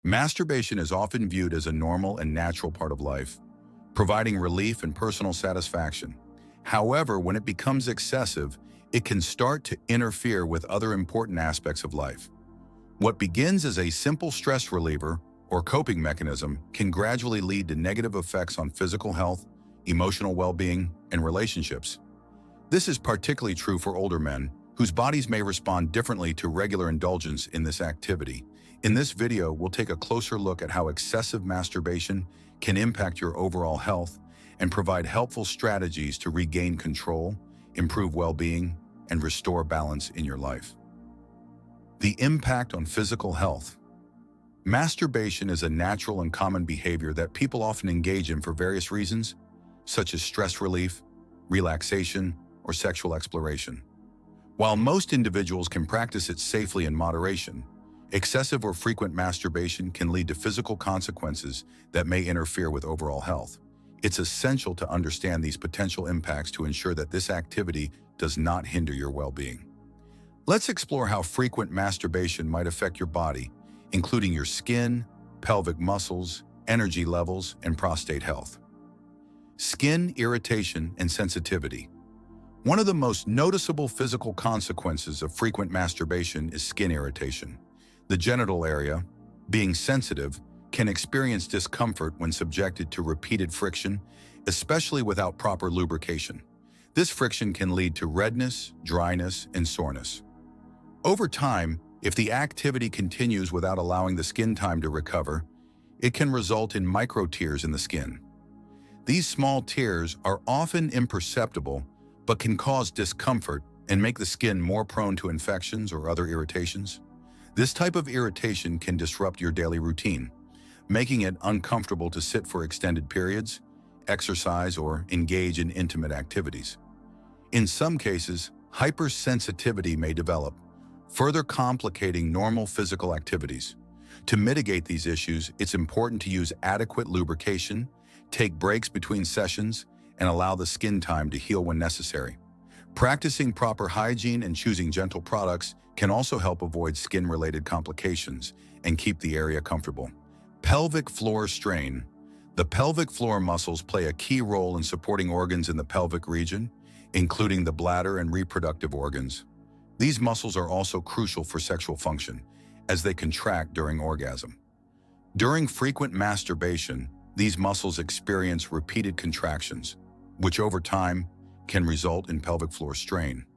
Masturbation is often viewed as a normal and natural part of life, providing relief and personal satisfaction. However, when it becomes excessive, it can start to interfere with other important aspects of life. What begins as a simple stress reliever or coping mechanism can gradually lead to negative effects on physical health, emotional well-being, and relationships. This is particularly true for older men, whose bodies may respond differently to regular indulgence in this activity. In this video, we'll take a closer look at how excessive masturbation can impact your overall health and provide helpful strategies to regain control, improve well-being, and restore balance in your life. The impact on physical health. Masturbation is a natural and common behavior that people often engage in for various reasons, such as stress relief, relaxation, or sexual exploration. While most individuals can practice it safely in moderation, excessive or frequent masturbation can lead to physical consequences that may interfere with overall health. It's essential to understand these potential impacts to ensure that this activity does not hinder your well-being. Let's explore how frequent masturbation might affect your body, including your skin, pelvic muscles, energy levels, and prostate health. Skin irritation and sensitivity. One of the most noticeable physical consequences of frequent masturbation is skin irritation. The genital area, being sensitive, can experience discomfort when subjected to repeated friction, especially without proper lubrication. This friction can lead to redness, dryness, and soreness. Over time, if the activity continues without allowing the skin time to recover, it can result in micro tears in the skin. These small tears are often imperceptible, but can cause discomfort and make the skin more prone to infections or other irritations. This type of irritation can disrupt your daily routine, making it uncomfortable to sit for extended periods, exercise, or engage in intimate activities. In some cases, hypersensitivity may develop, further complicating normal physical activities. To mitigate these issues, it's important to use adequate lubrication, take breaks between sessions, and allow the skin time to heal when necessary. Practicing proper hygiene and choosing gentle products can also help avoid skin-related complications and keep the area comfortable. Pelvic floor strain. The pelvic floor muscles play a key role in supporting organs in the pelvic region, including the bladder and reproductive organs. These muscles are also crucial for sexual function, as they contract during orgasm. During frequent masturbation, these muscles experience repeated contractions, which over time can result in pelvic floor strain.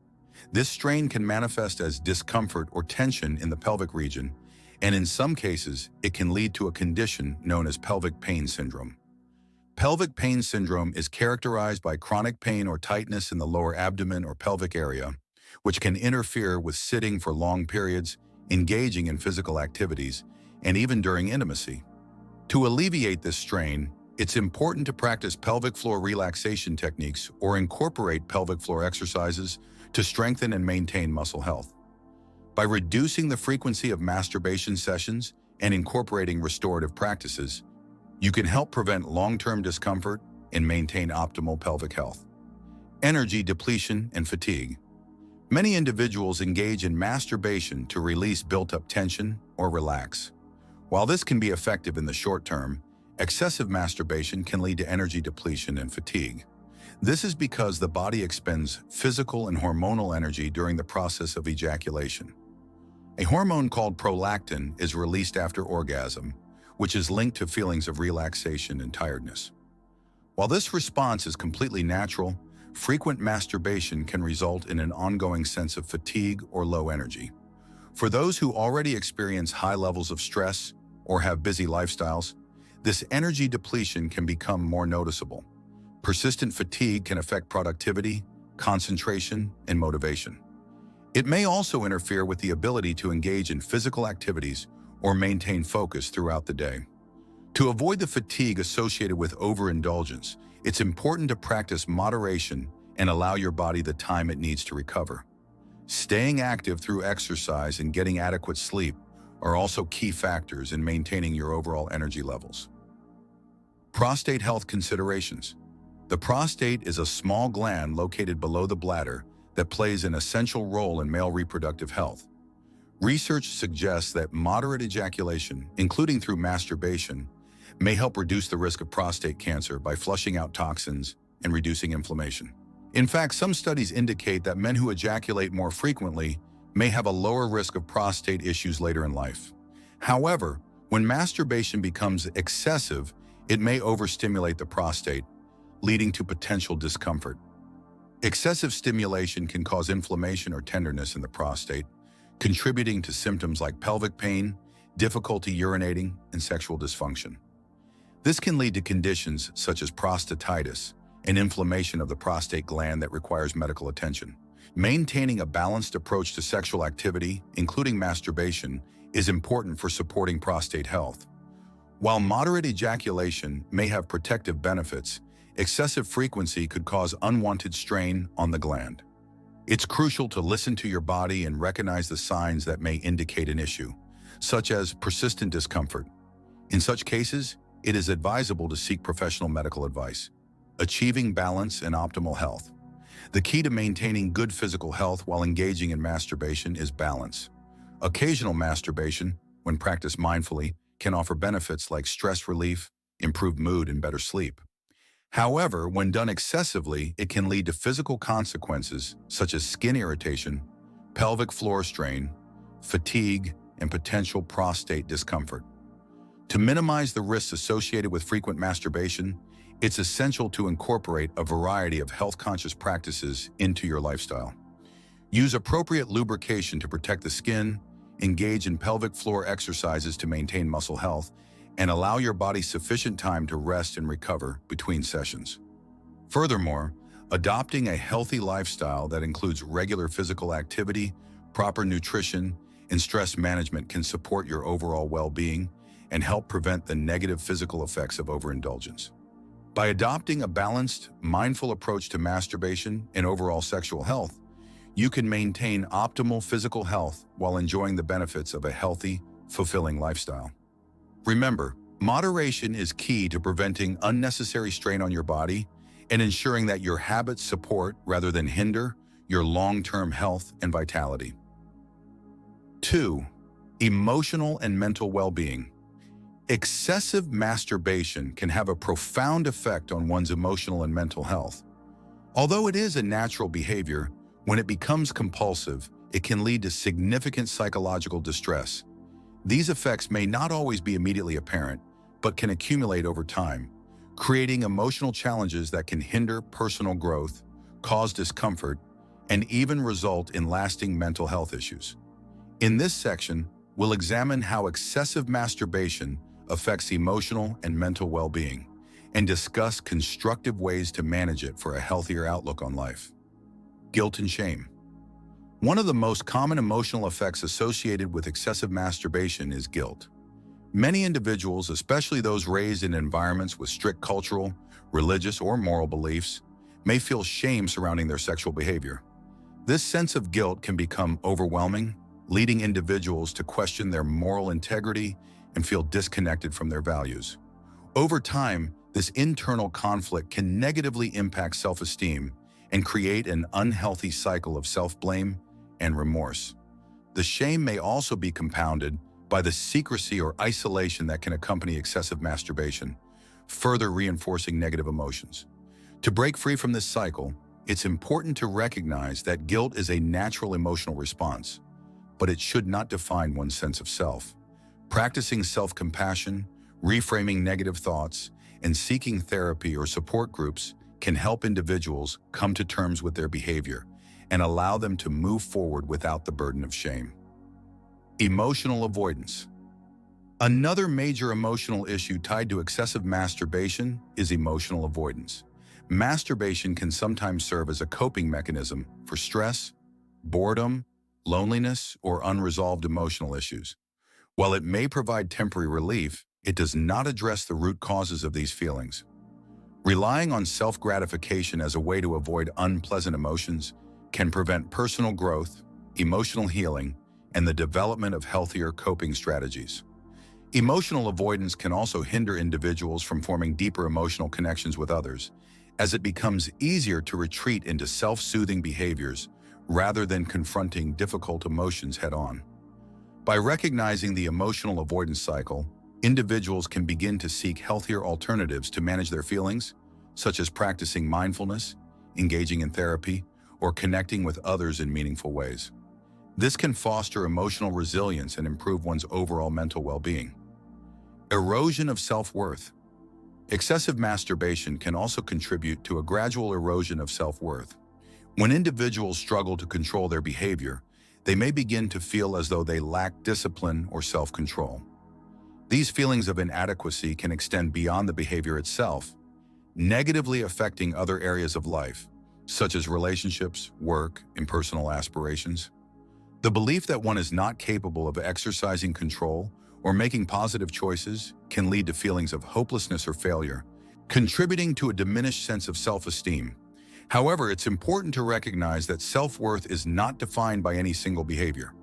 This strain can manifest as discomfort or tension in the pelvic region, and in some cases, it can lead to a condition known as pelvic pain syndrome. Pelvic pain syndrome is characterized by chronic pain or tightness in the lower abdomen or pelvic area, which can interfere with sitting for long periods, engaging in physical activities, and even during intimacy. To alleviate this strain, it's important to practice pelvic floor relaxation techniques or incorporate pelvic floor exercises to strengthen and maintain muscle health. By reducing the frequency of masturbation sessions and incorporating restorative practices, you can help prevent long-term discomfort and maintain optimal pelvic health. Energy depletion and fatigue. Many individuals engage in masturbation to release built-up tension or relax. While this can be effective in the short term, excessive masturbation can lead to energy depletion and fatigue. This is because the body expends physical and hormonal energy during the process of ejaculation. A hormone called prolactin is released after orgasm, which is linked to feelings of relaxation and tiredness. While this response is completely natural, frequent masturbation can result in an ongoing sense of fatigue or low energy. For those who already experience high levels of stress or have busy lifestyles, this energy depletion can become more noticeable. Persistent fatigue can affect productivity, concentration, and motivation. It may also interfere with the ability to engage in physical activities or maintain focus throughout the day. To avoid the fatigue associated with overindulgence, it's important to practice moderation and allow your body the time it needs to recover. Staying active through exercise and getting adequate sleep are also key factors in maintaining your overall energy levels. Prostate health considerations. The prostate is a small gland located below the bladder that plays an essential role in male reproductive health. Research suggests that moderate ejaculation, including through masturbation, may help reduce the risk of prostate cancer by flushing out toxins and reducing inflammation. In fact, some studies indicate that men who ejaculate more frequently may have a lower risk of prostate issues later in life. However, when masturbation becomes excessive, it may overstimulate the prostate, leading to potential discomfort. Excessive stimulation can cause inflammation or tenderness in the prostate, contributing to symptoms like pelvic pain, difficulty urinating, and sexual dysfunction. This can lead to conditions such as prostatitis, an inflammation of the prostate gland that requires medical attention. Maintaining a balanced approach to sexual activity, including masturbation, is important for supporting prostate health. While moderate ejaculation may have protective benefits, excessive frequency could cause unwanted strain on the gland. It's crucial to listen to your body and recognize the signs that may indicate an issue, such as persistent discomfort. In such cases, it is advisable to seek professional medical advice. Achieving balance and optimal health. The key to maintaining good physical health while engaging in masturbation is balance. Occasional masturbation, when practiced mindfully, can offer benefits like stress relief, improved mood, and better sleep. However, when done excessively, it can lead to physical consequences such as skin irritation, pelvic floor strain, fatigue, and potential prostate discomfort. To minimize the risks associated with frequent masturbation, it's essential to incorporate a variety of health-conscious practices into your lifestyle. Use appropriate lubrication to protect the skin, engage in pelvic floor exercises to maintain muscle health, and allow your body sufficient time to rest and recover between sessions. Furthermore, adopting a healthy lifestyle that includes regular physical activity, proper nutrition, and stress management can support your overall well-being and help prevent the negative physical effects of overindulgence. By adopting a balanced, mindful approach to masturbation and overall sexual health, you can maintain optimal physical health while enjoying the benefits of a healthy, fulfilling lifestyle. Remember, moderation is key to preventing unnecessary strain on your body and ensuring that your habits support rather than hinder your long-term health and vitality. 2. Emotional and mental well-being. Excessive masturbation can have a profound effect on one's emotional and mental health. Although it is a natural behavior, when it becomes compulsive, it can lead to significant psychological distress. These effects may not always be immediately apparent, but can accumulate over time, creating emotional challenges that can hinder personal growth, cause discomfort, and even result in lasting mental health issues. In this section, we'll examine how excessive masturbation affects emotional and mental well-being, and discuss constructive ways to manage it for a healthier outlook on life. Guilt and shame. One of the most common emotional effects associated with excessive masturbation is guilt. Many individuals, especially those raised in environments with strict cultural, religious, or moral beliefs, may feel shame surrounding their sexual behavior. This sense of guilt can become overwhelming, leading individuals to question their moral integrity and feel disconnected from their values. Over time, this internal conflict can negatively impact self-esteem and create an unhealthy cycle of self-blame and remorse. The shame may also be compounded by the secrecy or isolation that can accompany excessive masturbation, further reinforcing negative emotions. To break free from this cycle, it's important to recognize that guilt is a natural emotional response, but it should not define one's sense of self. Practicing self-compassion, reframing negative thoughts, and seeking therapy or support groups can help individuals come to terms with their behavior and allow them to move forward without the burden of shame. Emotional avoidance. Another major emotional issue tied to excessive masturbation is emotional avoidance. Masturbation can sometimes serve as a coping mechanism for stress, boredom, loneliness, or unresolved emotional issues. While it may provide temporary relief, it does not address the root causes of these feelings. Relying on self-gratification as a way to avoid unpleasant emotions can prevent personal growth, emotional healing, and the development of healthier coping strategies. Emotional avoidance can also hinder individuals from forming deeper emotional connections with others, as it becomes easier to retreat into self-soothing behaviors rather than confronting difficult emotions head-on. By recognizing the emotional avoidance cycle, individuals can begin to seek healthier alternatives to manage their feelings, such as practicing mindfulness, engaging in therapy, or connecting with others in meaningful ways. This can foster emotional resilience and improve one's overall mental well-being. Erosion of self-worth. Excessive masturbation can also contribute to a gradual erosion of self-worth. When individuals struggle to control their behavior, they may begin to feel as though they lack discipline or self-control. These feelings of inadequacy can extend beyond the behavior itself, negatively affecting other areas of life, such as relationships, work, and personal aspirations. The belief that one is not capable of exercising control or making positive choices can lead to feelings of hopelessness or failure, contributing to a diminished sense of self-esteem. However, it's important to recognize that self-worth is not defined by any single behavior.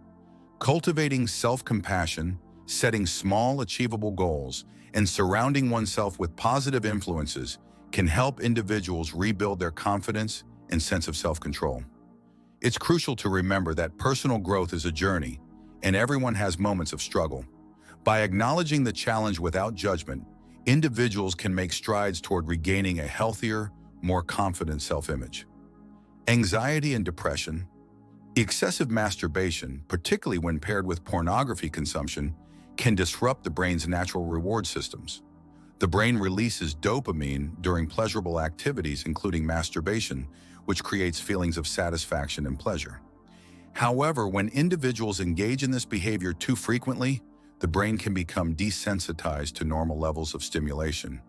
Cultivating self-compassion, setting small, achievable goals, and surrounding oneself with positive influences can help individuals rebuild their confidence and sense of self-control. It's crucial to remember that personal growth is a journey, and everyone has moments of struggle. By acknowledging the challenge without judgment, individuals can make strides toward regaining a healthier, more confident self-image. Anxiety and depression. Excessive masturbation, particularly when paired with pornography consumption, can disrupt the brain's natural reward systems. The brain releases dopamine during pleasurable activities, including masturbation, which creates feelings of satisfaction and pleasure. However, when individuals engage in this behavior too frequently, the brain can become desensitized to normal levels of stimulation,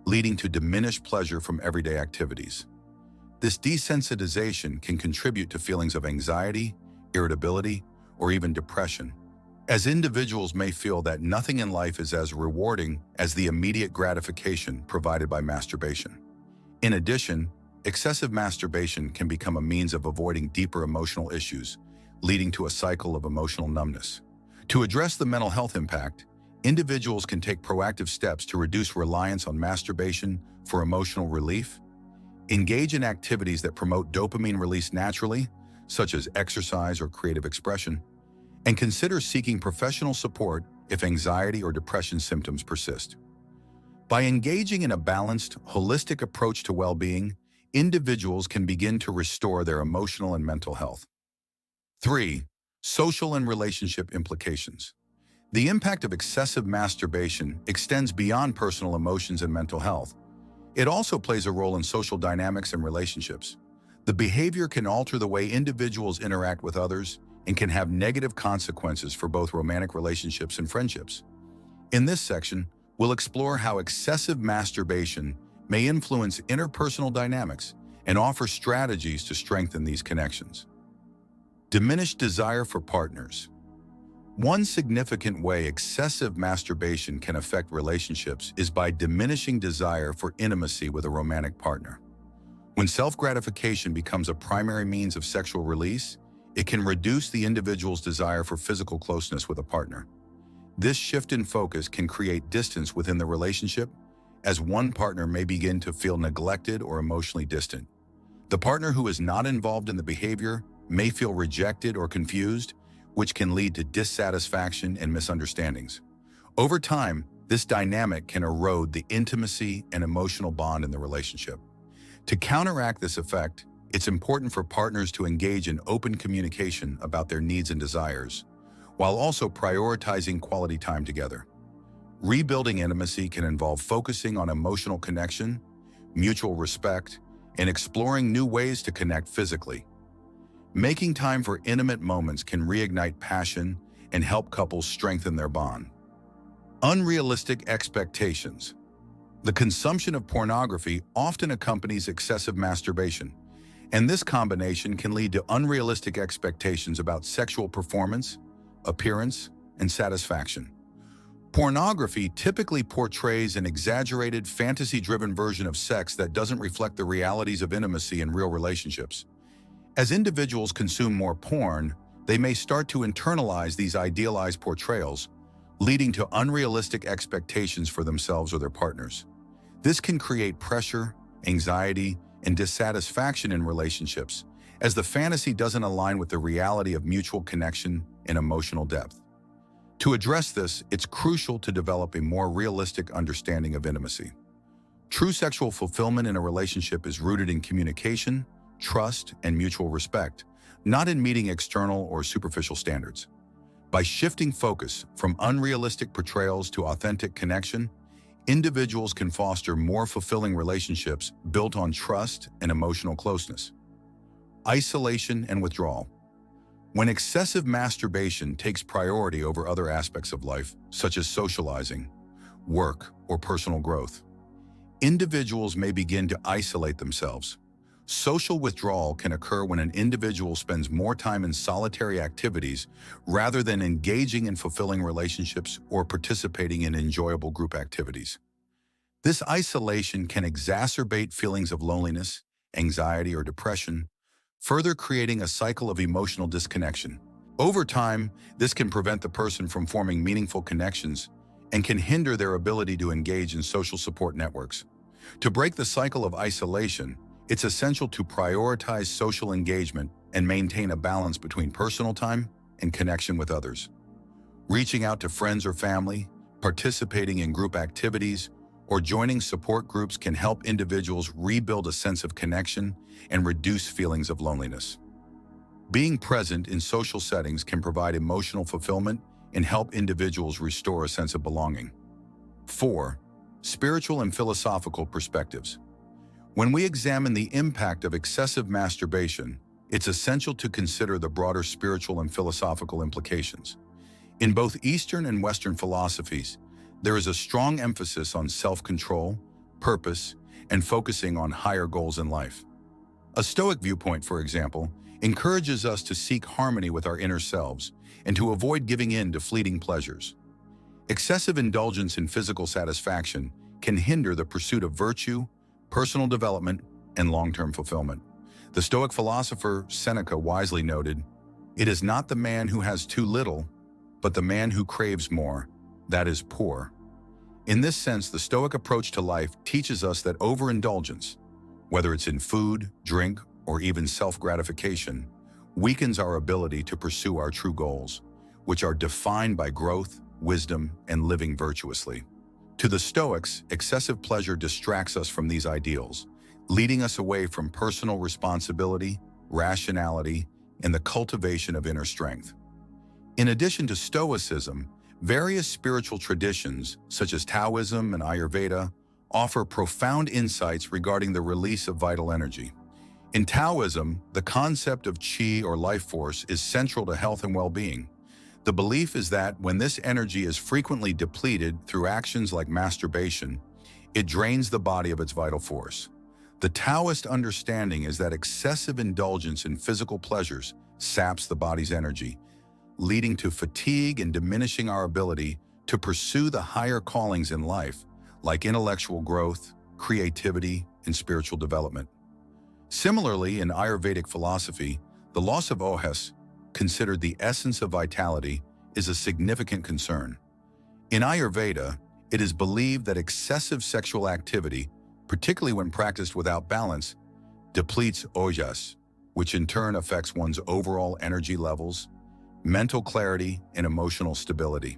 leading to diminished pleasure from everyday activities. This desensitization can contribute to feelings of anxiety, irritability, or even depression, as individuals may feel that nothing in life is as rewarding as the immediate gratification provided by masturbation. In addition, excessive masturbation can become a means of avoiding deeper emotional issues, leading to a cycle of emotional numbness. To address the mental health impact, individuals can take proactive steps to reduce reliance on masturbation for emotional relief, engage in activities that promote dopamine release naturally, such as exercise or creative expression, and consider seeking professional support if anxiety or depression symptoms persist. By engaging in a balanced, holistic approach to well-being, individuals can begin to restore their emotional and mental health. 3. Social and relationship implications. The impact of excessive masturbation extends beyond personal emotions and mental health. It also plays a role in social dynamics and relationships. The behavior can alter the way individuals interact with others and can have negative consequences for both romantic relationships and friendships. In this section, we'll explore how excessive masturbation may influence interpersonal dynamics and offer strategies to strengthen these connections. Diminished desire for partners. One significant way excessive masturbation can affect relationships is by diminishing desire for intimacy with a romantic partner. When self-gratification becomes a primary means of sexual release, it can reduce the individual's desire for physical closeness with a partner. This shift in focus can create distance within the relationship, as one partner may begin to feel neglected or emotionally distant. The partner who is not involved in the behavior may feel rejected or confused, which can lead to dissatisfaction and misunderstandings. Over time, this dynamic can erode the intimacy and emotional bond in the relationship. To counteract this effect, it's important for partners to engage in open communication about their needs and desires, while also prioritizing quality time together. Rebuilding intimacy can involve focusing on emotional connection, mutual respect, and exploring new ways to connect physically. Making time for intimate moments can reignite passion and help couples strengthen their bond. Unrealistic expectations. The consumption of pornography often accompanies excessive masturbation, and this combination can lead to unrealistic expectations about sexual performance, appearance, and satisfaction. Pornography typically portrays an exaggerated, fantasy-driven version of sex that doesn't reflect the realities of intimacy in real relationships. As individuals consume more porn, they may start to internalize these idealized portrayals, leading to unrealistic expectations for themselves or their partners. This can create pressure, anxiety, and dissatisfaction in relationships, as the fantasy doesn't align with the reality of mutual connection and emotional depth. To address this, it's crucial to develop a more realistic understanding of intimacy. True sexual fulfillment in a relationship is rooted in communication, trust, and mutual respect, not in meeting external or superficial standards. By shifting focus from unrealistic portrayals to authentic connection, individuals can foster more fulfilling relationships built on trust and emotional closeness. Isolation and withdrawal. When excessive masturbation takes priority over other aspects of life, such as socializing, work, or personal growth, individuals may begin to isolate themselves. Social withdrawal can occur when an individual spends more time in solitary activities rather than engaging in fulfilling relationships or participating in enjoyable group activities. This isolation can exacerbate feelings of loneliness, anxiety, or depression, further creating a cycle of emotional disconnection. Over time, this can prevent the person from forming meaningful connections and can hinder their ability to engage in social support networks. To break the cycle of isolation, it's essential to prioritize social engagement and maintain a balance between personal time and connection with others. Reaching out to friends or family, participating in group activities, or joining support groups can help individuals rebuild a sense of connection and reduce feelings of loneliness. Being present in social settings can provide emotional fulfillment and help individuals restore a sense of belonging. 4. Spiritual and philosophical perspectives. When we examine the impact of excessive masturbation, it's essential to consider the broader spiritual and philosophical implications. In both Eastern and Western philosophies, there is a strong emphasis on self-control, purpose, and focusing on higher goals in life. A Stoic viewpoint, for example, encourages us to seek harmony with our inner selves and to avoid giving in to fleeting pleasures. Excessive indulgence in physical satisfaction can hinder the pursuit of virtue, personal development, and long-term fulfillment. The Stoic philosopher Seneca wisely noted, "It is not the man who has too little, but the man who craves more, that is poor." In this sense, the Stoic approach to life teaches us that overindulgence, whether it's in food, drink, or even self-gratification, weakens our ability to pursue our true goals, which are defined by growth, wisdom, and living virtuously. To the Stoics, excessive pleasure distracts us from these ideals, leading us away from personal responsibility, rationality, and the cultivation of inner strength. In addition to Stoicism, various spiritual traditions, such as Taoism and Ayurveda, offer profound insights regarding the release of vital energy. In Taoism, the concept of qi or life force is central to health and well-being. The belief is that when this energy is frequently depleted through actions like masturbation, it drains the body of its vital force. The Taoist understanding is that excessive indulgence in physical pleasures saps the body's energy, leading to fatigue and diminishing our ability to pursue the higher callings in life, like intellectual growth, creativity, and spiritual development. Similarly, in Ayurvedic philosophy, the loss of ojas, considered the essence of vitality, is a significant concern. In Ayurveda, it is believed that excessive sexual activity, particularly when practiced without balance, depletes ojas, which in turn affects one's overall energy levels, mental clarity, and emotional stability.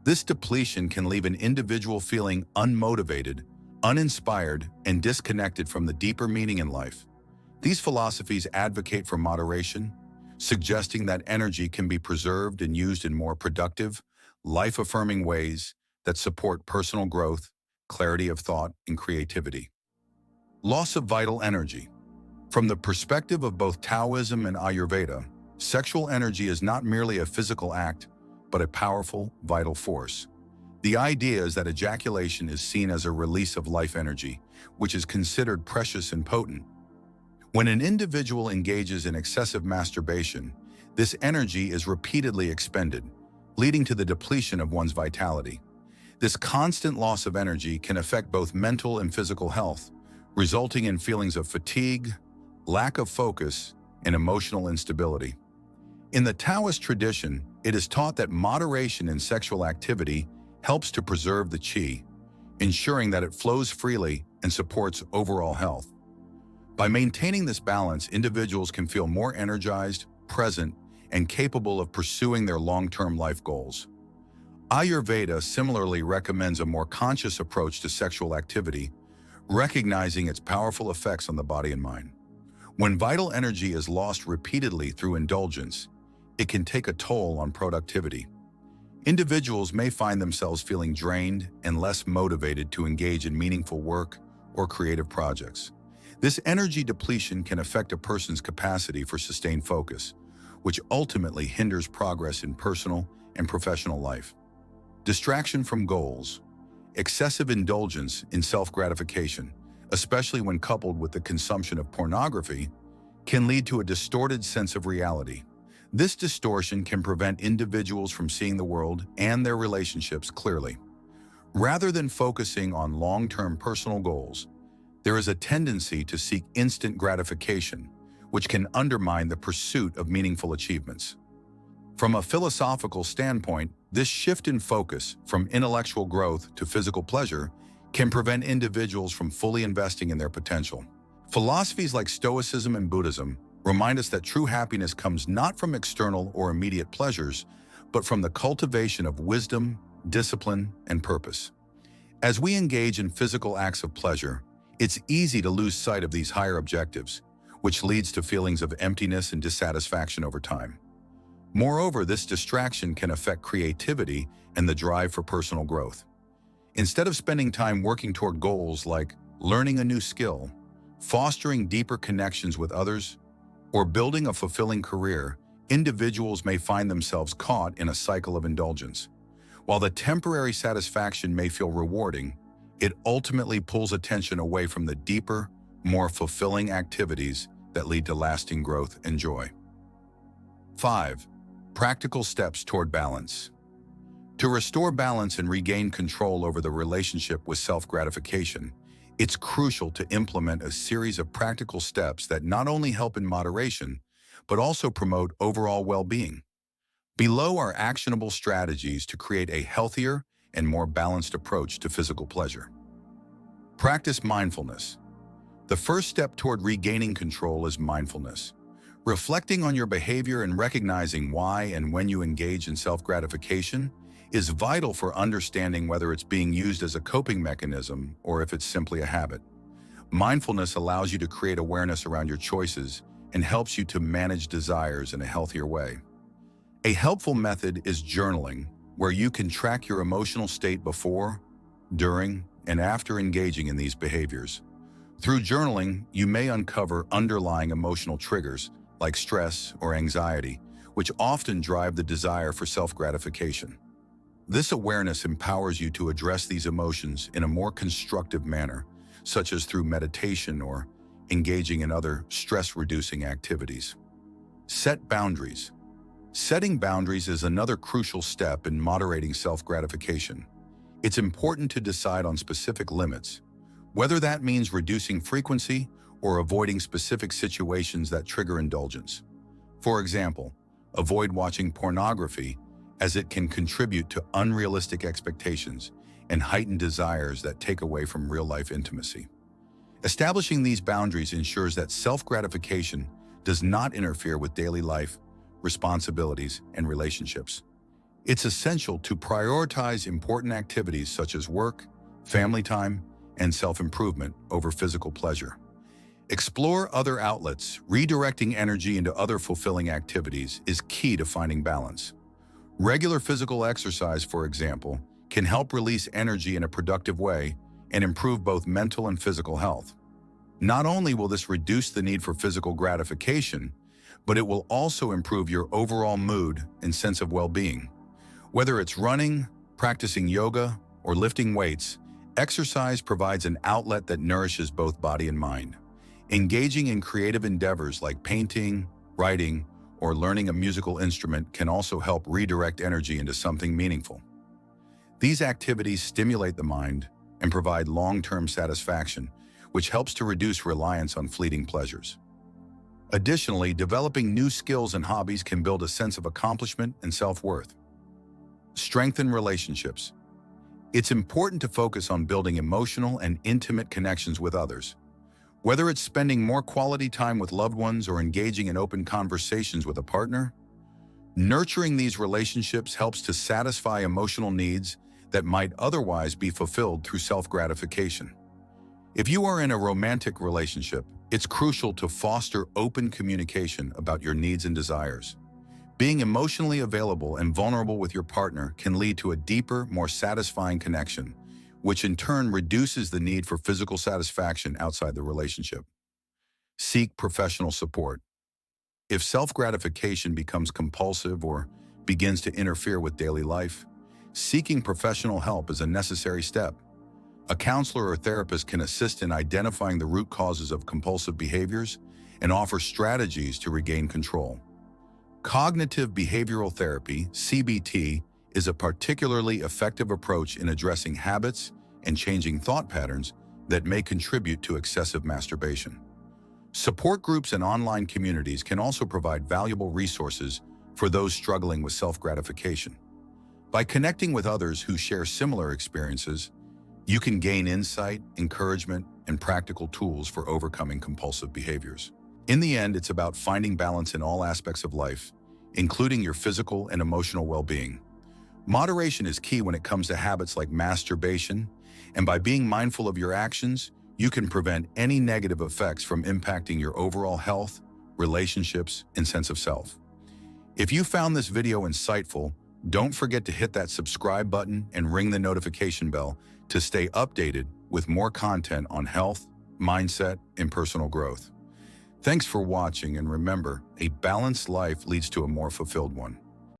This depletion can leave an individual feeling unmotivated, uninspired, and disconnected from the deeper meaning in life. These philosophies advocate for moderation, suggesting that energy can be preserved and used in more productive, life-affirming ways that support personal growth, clarity of thought, and creativity. Loss of vital energy. From the perspective of both Taoism and Ayurveda, sexual energy is not merely a physical act, but a powerful, vital force. The idea is that ejaculation is seen as a release of life energy, which is considered precious and potent. When an individual engages in excessive masturbation, this energy is repeatedly expended, leading to the depletion of one's vitality. This constant loss of energy can affect both mental and physical health, resulting in feelings of fatigue, lack of focus, and emotional instability. In the Taoist tradition, it is taught that moderation in sexual activity helps to preserve the qi, ensuring that it flows freely and supports overall health. By maintaining this balance, individuals can feel more energized, present, and capable of pursuing their long-term life goals. Ayurveda similarly recommends a more conscious approach to sexual activity, recognizing its powerful effects on the body and mind. When vital energy is lost repeatedly through indulgence, it can take a toll on productivity. Individuals may find themselves feeling drained and less motivated to engage in meaningful work or creative projects. This energy depletion can affect a person's capacity for sustained focus, which ultimately hinders progress in personal and professional life. Distraction from goals. Excessive indulgence in self-gratification, especially when coupled with the consumption of pornography, can lead to a distorted sense of reality. This distortion can prevent individuals from seeing the world and their relationships clearly. Rather than focusing on long-term personal goals, there is a tendency to seek instant gratification, which can undermine the pursuit of meaningful achievements. From a philosophical standpoint, this shift in focus from intellectual growth to physical pleasure can prevent individuals from fully investing in their potential. Philosophies like Stoicism and Buddhism remind us that true happiness comes not from external or immediate pleasures, but from the cultivation of wisdom, discipline, and purpose. As we engage in physical acts of pleasure, it's easy to lose sight of these higher objectives, which leads to feelings of emptiness and dissatisfaction over time. Moreover, this distraction can affect creativity and the drive for personal growth. Instead of spending time working toward goals like learning a new skill, fostering deeper connections with others, or building a fulfilling career, individuals may find themselves caught in a cycle of indulgence. While the temporary satisfaction may feel rewarding, it ultimately pulls attention away from the deeper, more fulfilling activities that lead to lasting growth and joy. 5. Practical steps toward balance. To restore balance and regain control over the relationship with self-gratification, it's crucial to implement a series of practical steps that not only help in moderation, but also promote overall well-being. Below are actionable strategies to create a healthier and more balanced approach to physical pleasure. Practice mindfulness. The first step toward regaining control is mindfulness. Reflecting on your behavior and recognizing why and when you engage in self-gratification is vital for understanding whether it's being used as a coping mechanism or if it's simply a habit. Mindfulness allows you to create awareness around your choices and helps you to manage desires in a healthier way. A helpful method is journaling, where you can track your emotional state before, during, and after engaging in these behaviors. Through journaling, you may uncover underlying emotional triggers like stress or anxiety, which often drive the desire for self-gratification. This awareness empowers you to address these emotions in a more constructive manner, such as through meditation or engaging in other stress-reducing activities. Set boundaries. Setting boundaries is another crucial step in moderating self-gratification. It's important to decide on specific limits, whether that means reducing frequency or avoiding specific situations that trigger indulgence. For example, avoid watching pornography as it can contribute to unrealistic expectations and heightened desires that take away from real-life intimacy. Establishing these boundaries ensures that self-gratification does not interfere with daily life, responsibilities, and relationships. It's essential to prioritize important activities such as work, family time, and self-improvement over physical pleasure. Explore other outlets. Redirecting energy into other fulfilling activities is key to finding balance. Regular physical exercise, for example, can help release energy in a productive way and improve both mental and physical health. Not only will this reduce the need for physical gratification, but it will also improve your overall mood and sense of well-being. Whether it's running, practicing yoga, or lifting weights, exercise provides an outlet that nourishes both body and mind. Engaging in creative endeavors like painting, writing, or learning a musical instrument can also help redirect energy into something meaningful. These activities stimulate the mind and provide long-term satisfaction, which helps to reduce reliance on fleeting pleasures. Additionally, developing new skills and hobbies can build a sense of accomplishment and self-worth. Strengthen relationships. It's important to focus on building emotional and intimate connections with others. Whether it's spending more quality time with loved ones or engaging in open conversations with a partner, Nurturing these relationships helps to satisfy emotional needs that might otherwise be fulfilled through self-gratification. If you are in a romantic relationship, it's crucial to foster open communication about your needs and desires. Being emotionally available and vulnerable with your partner can lead to a deeper, more satisfying connection, which in turn reduces the need for physical satisfaction outside the relationship. Seek professional support. If self-gratification becomes compulsive or begins to interfere with daily life, seeking professional help is a necessary step. A counselor or therapist can assist in identifying the root causes of compulsive behaviors and offer strategies to regain control. Cognitive behavioral therapy, CBT, is a particularly effective approach in addressing habits and changing thought patterns that may contribute to excessive masturbation. Support groups and online communities can also provide valuable resources for those struggling with self-gratification. By connecting with others who share similar experiences, you can gain insight, encouragement, and practical tools for overcoming compulsive behaviors. In the end, it's about finding balance in all aspects of life, including your physical and emotional well-being. Moderation is key when it comes to habits like masturbation, and by being mindful of your actions, you can prevent any negative effects from impacting your overall health, relationships, and sense of self. If you found this video insightful, don't forget to hit that subscribe button and ring the notification bell to stay updated with more content on health, mindset, and personal growth. Thanks for watching, and remember, a balanced life leads to a more fulfilled one.